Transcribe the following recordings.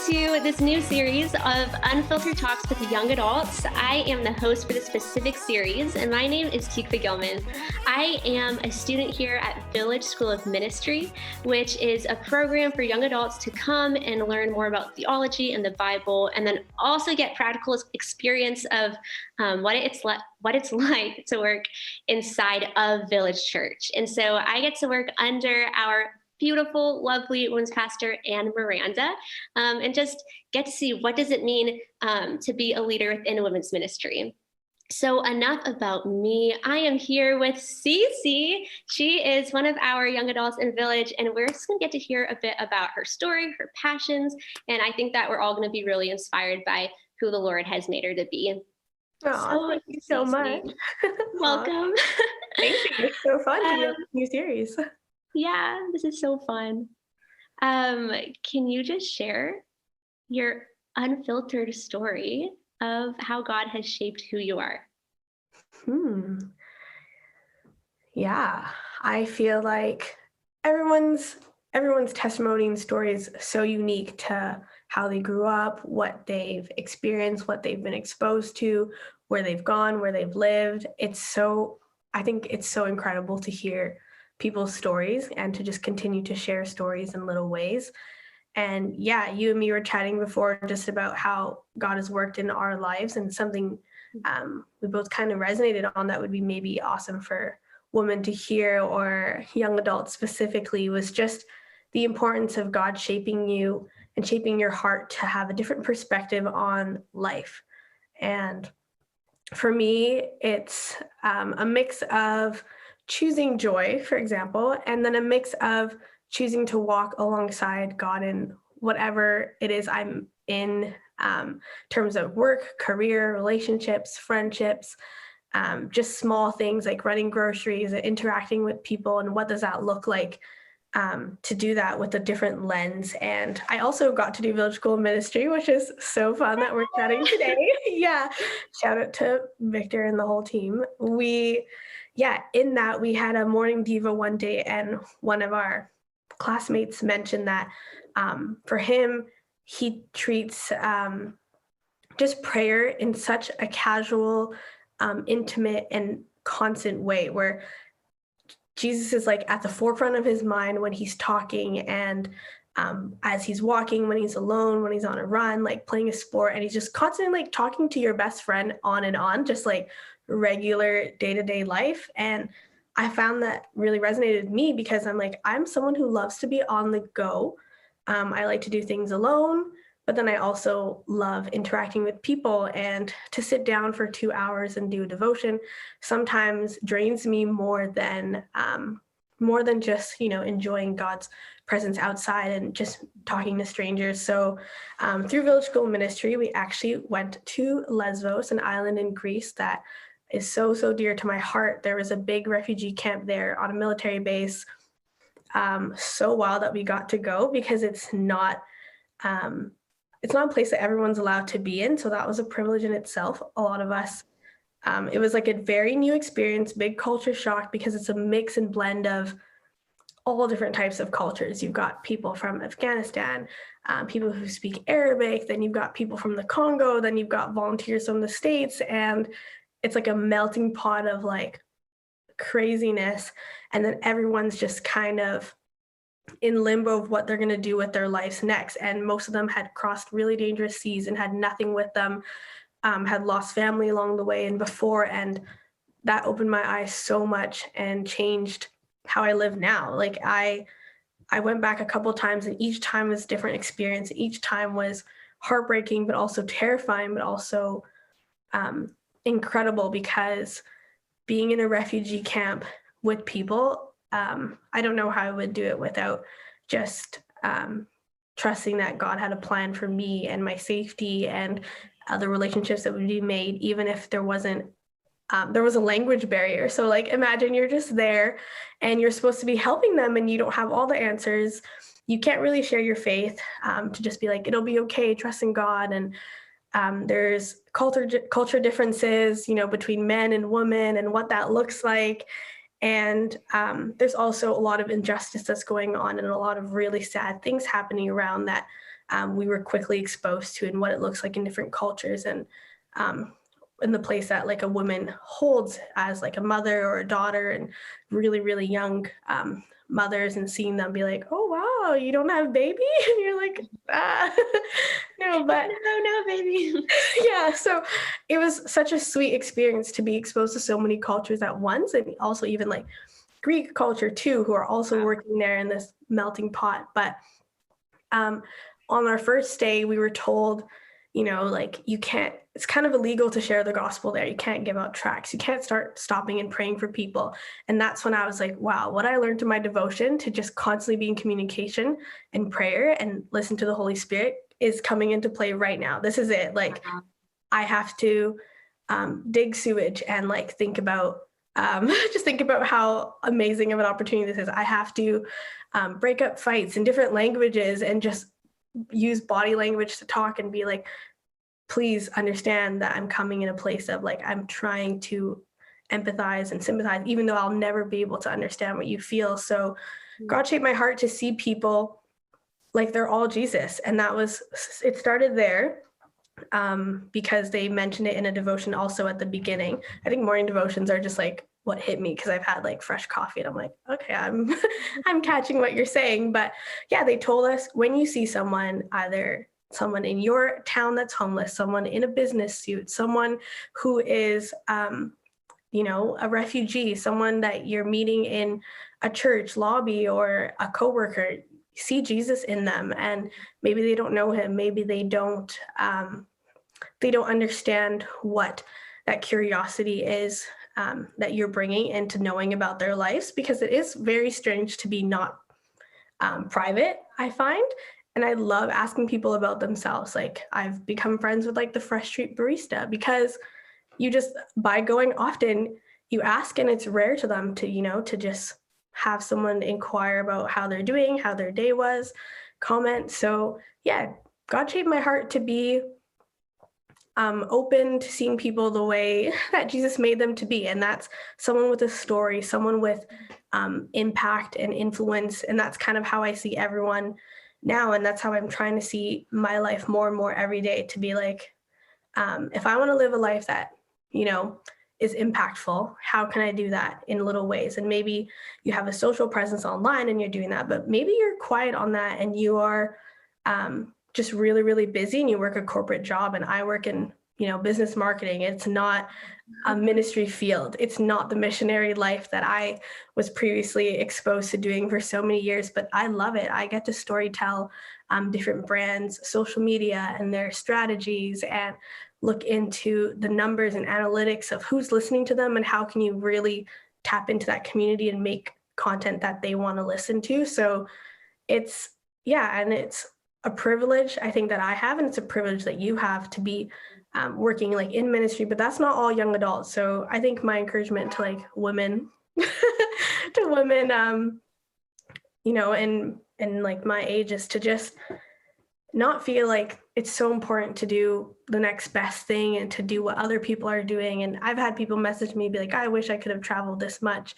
to this new series of Unfiltered Talks with Young Adults. I am the host for this specific series, and my name is Tikva Gilman. I am a student here at Village School of Ministry, which is a program for young adults to come and learn more about theology and the Bible, and then also get practical experience of what it's like to work inside of Village Church. And so I get to work under our beautiful, lovely women's pastor, Anne Miranda, and just get to see what does it mean to be a leader within a women's ministry. So enough about me. I am here with Cece. She is one of our young adults in Village, and we're just going to get to hear a bit about her story, her passions, and I think that we're all going to be really inspired by who the Lord has made her to be. Thank you so much. Welcome. Thank you. It's so fun to be on this new series. Yeah, this is so fun. Can you just share your unfiltered story of how God has shaped who you are? Yeah, I feel like everyone's testimony and story is so unique to how they grew up, what they've experienced, what they've been exposed to, where they've gone, where they've lived. I think it's so incredible to hear people's stories and to just continue to share stories in little ways. And yeah, you and me were chatting before just about how God has worked in our lives, and something we both kind of resonated on that would be maybe awesome for women to hear, or young adults specifically, was just the importance of God shaping you and shaping your heart to have a different perspective on life. And for me, it's a mix of choosing joy, for example, and then a mix of choosing to walk alongside God in whatever it is I'm in terms of work, career, relationships, friendships, just small things like running groceries and interacting with people, and what does that look like to do that with a different lens. And I also got to do Village School of Ministry, which is so fun that we're chatting today. Yeah, shout out to Victor and the whole team. In that we had a morning diva one day, and one of our classmates mentioned that for him, he treats just prayer in such a casual, intimate, and constant way, where Jesus is like at the forefront of his mind when he's talking, and as he's walking, when he's alone, when he's on a run, like playing a sport, and he's just constantly like talking to your best friend on and on, just like regular day-to-day life. And I found that really resonated with me, because I'm someone who loves to be on the go. I like to do things alone, but then I also love interacting with people, and to sit down for 2 hours and do a devotion sometimes drains me more than just, enjoying God's presence outside and just talking to strangers. So through Village School Ministry, we actually went to Lesbos, an island in Greece that is so, so dear to my heart. There was a big refugee camp there on a military base. So wild that we got to go, because it's not a place that everyone's allowed to be in. So that was a privilege in itself. A lot of us, it was like a very new experience, big culture shock, because it's a mix and blend of all different types of cultures. You've got people from Afghanistan, people who speak Arabic, then you've got people from the Congo, then you've got volunteers from the States, and it's like a melting pot of like craziness. And then everyone's just kind of in limbo of what they're going to do with their lives next. And most of them had crossed really dangerous seas and had nothing with them, had lost family along the way and before. And that opened my eyes so much and changed how I live now. Like I went back a couple of times, and each time was a different experience. Each time was heartbreaking, but also terrifying, but also incredible, because being in a refugee camp with people, I don't know how I would do it without just trusting that God had a plan for me and my safety and the relationships that would be made, even if there was a language barrier. So like, imagine you're just there and you're supposed to be helping them, and you don't have all the answers. You can't really share your faith to just be like, it'll be okay, trust in God. And there's culture differences, between men and women and what that looks like. And there's also a lot of injustice that's going on, and a lot of really sad things happening around that we were quickly exposed to and what it looks like in different cultures, and in the place that like a woman holds as like a mother or a daughter, and really, really young mothers, and seeing them be like, oh, wow, you don't have a baby? And you're like, ah, no, but No, baby. yeah. So it was such a sweet experience to be exposed to so many cultures at once, and also even like Greek culture too, who are also working there in this melting pot. But on our first day, we were told, like, you can't, it's kind of illegal to share the gospel there. You can't give out tracts. You can't start stopping and praying for people. And that's when I was like, wow, what I learned in my devotion to just constantly be in communication and prayer and listen to the Holy Spirit is coming into play right now. This is it. Like, I have to dig sewage and like think about just think about how amazing of an opportunity this is. I have to break up fights in different languages and just use body language to talk and be like, please understand that I'm coming in a place of like, I'm trying to empathize and sympathize, even though I'll never be able to understand what you feel. So God shaped my heart to see people like they're all Jesus. And it started there because they mentioned it in a devotion also at the beginning. I think morning devotions are just like what hit me because I've had like fresh coffee and I'm like, okay, I'm I'm catching what you're saying. But yeah, they told us when you see someone, either someone in your town that's homeless, someone in a business suit, someone who is a refugee, someone that you're meeting in a church lobby or a coworker, see Jesus in them. And maybe they don't know him, maybe they don't understand what that curiosity is that you're bringing into knowing about their lives, because it is very strange to be not private, I find. And I love asking people about themselves. Like, I've become friends with like the Fresh Street barista because you just, by going often, you ask, and it's rare to them to just have someone inquire about how they're doing, how their day was, comment. So yeah, God shaped my heart to be open to seeing people the way that Jesus made them to be. And that's someone with a story, someone with impact and influence. And that's kind of how I see everyone now. And that's how I'm trying to see my life more and more every day, to be like, if I want to live a life that, is impactful, how can I do that in little ways? And maybe you have a social presence online and you're doing that, but maybe you're quiet on that and you are just really, really busy and you work a corporate job, and I work in, business marketing. It's not a ministry field. It's not the missionary life that I was previously exposed to doing for so many years, but I love it. I get to story tell different brands, social media and their strategies, and look into the numbers and analytics of who's listening to them and how can you really tap into that community and make content that they want to listen to. So it's a privilege I think that I have, and it's a privilege that you have to be working like in ministry, but that's not all young adults. So I think my encouragement to like women, to women, and like my age, is to just not feel like it's so important to do the next best thing and to do what other people are doing. And I've had people message me, be like, I wish I could have traveled this much,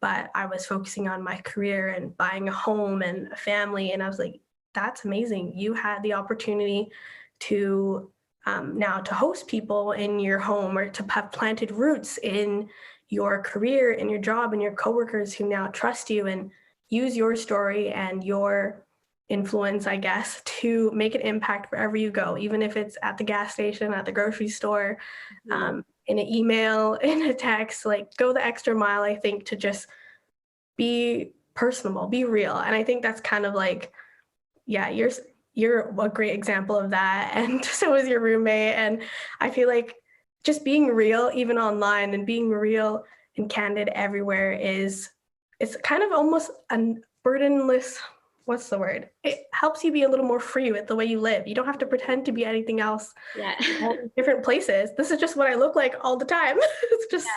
but I was focusing on my career and buying a home and a family. And I was like, that's amazing. You had the opportunity to now to host people in your home, or to have planted roots in your career, in your job, and your coworkers who now trust you and use your story and your influence, I guess, to make an impact wherever you go, even if it's at the gas station, at the grocery store, in an email, in a text. Like, go the extra mile, I think, to just be personable, be real. And I think that's kind of like, yeah, you're a great example of that. And so is your roommate. And I feel like just being real, even online, and being real and candid everywhere it's kind of almost a burdenless, what's the word? It helps you be a little more free with the way you live. You don't have to pretend to be anything else. Yeah. All these different places. This is just what I look like all the time. It's just.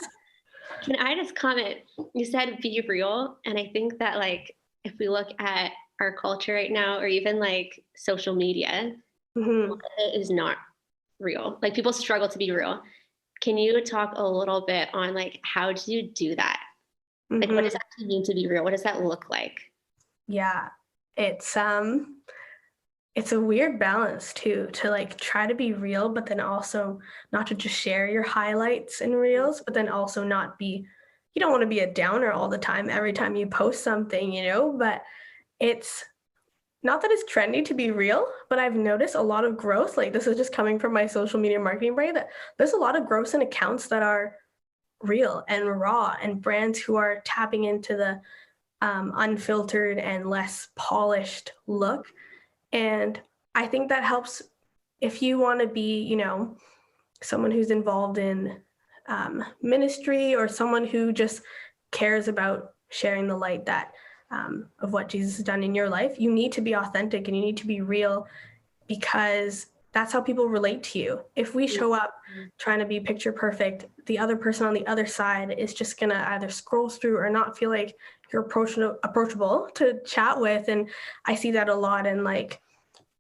Can I just comment? You said be real. And I think that, like, if we look at our culture right now, or even like social media, it is not real. Like, people struggle to be real. Can you talk a little bit on like, how do you do that? Like, what does it actually mean to be real? What does that look like? Yeah, it's it's a weird balance too, to like try to be real, but then also not to just share your highlights and reels, but then also not be, you don't want to be a downer all the time every time you post something, but it's not that it's trendy to be real, but I've noticed a lot of growth. Like this is just coming from my social media marketing brain that there's a lot of growth in accounts that are real and raw and brands who are tapping into the unfiltered and less polished look. And I think that helps if you want to be, someone who's involved in ministry or someone who just cares about sharing the light that of what Jesus has done in your life. You need to be authentic and you need to be real because that's how people relate to you. If we show up trying to be picture perfect, the other person on the other side is just going to either scroll through or not feel like you're approachable to chat with. And I see that a lot in like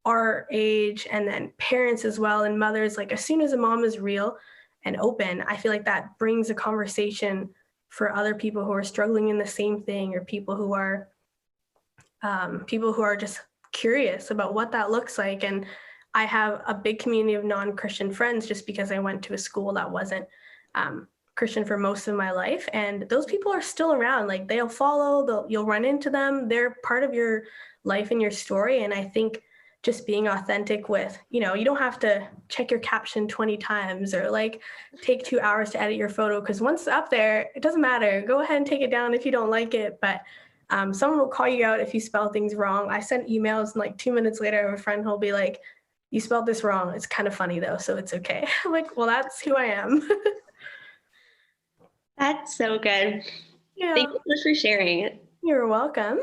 our age and then parents as well and mothers. Like as soon as a mom is real and open, I feel like that brings a conversation for other people who are struggling in the same thing or people who are just curious about what that looks like. And I have a big community of non-Christian friends just because I went to a school that wasn't Christian for most of my life. And those people are still around. Like they'll follow, you'll run into them. They're part of your life and your story. And I think just being authentic with, you don't have to check your caption 20 times or like take 2 hours to edit your photo. Because once it's up there, it doesn't matter. Go ahead and take it down if you don't like it. But someone will call you out if you spell things wrong. I sent emails and like 2 minutes later, I have a friend who'll be like, you spelled this wrong. It's kind of funny though, so it's okay. I'm like, well, that's who I am. That's so good. Yeah. Thank you so much for sharing. You're welcome.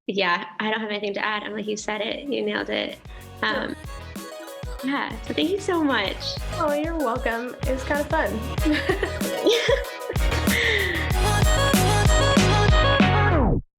Yeah, I don't have anything to add. I'm like, you said it, you nailed it. Yeah, so thank you so much. Oh, you're welcome. It was kind of fun.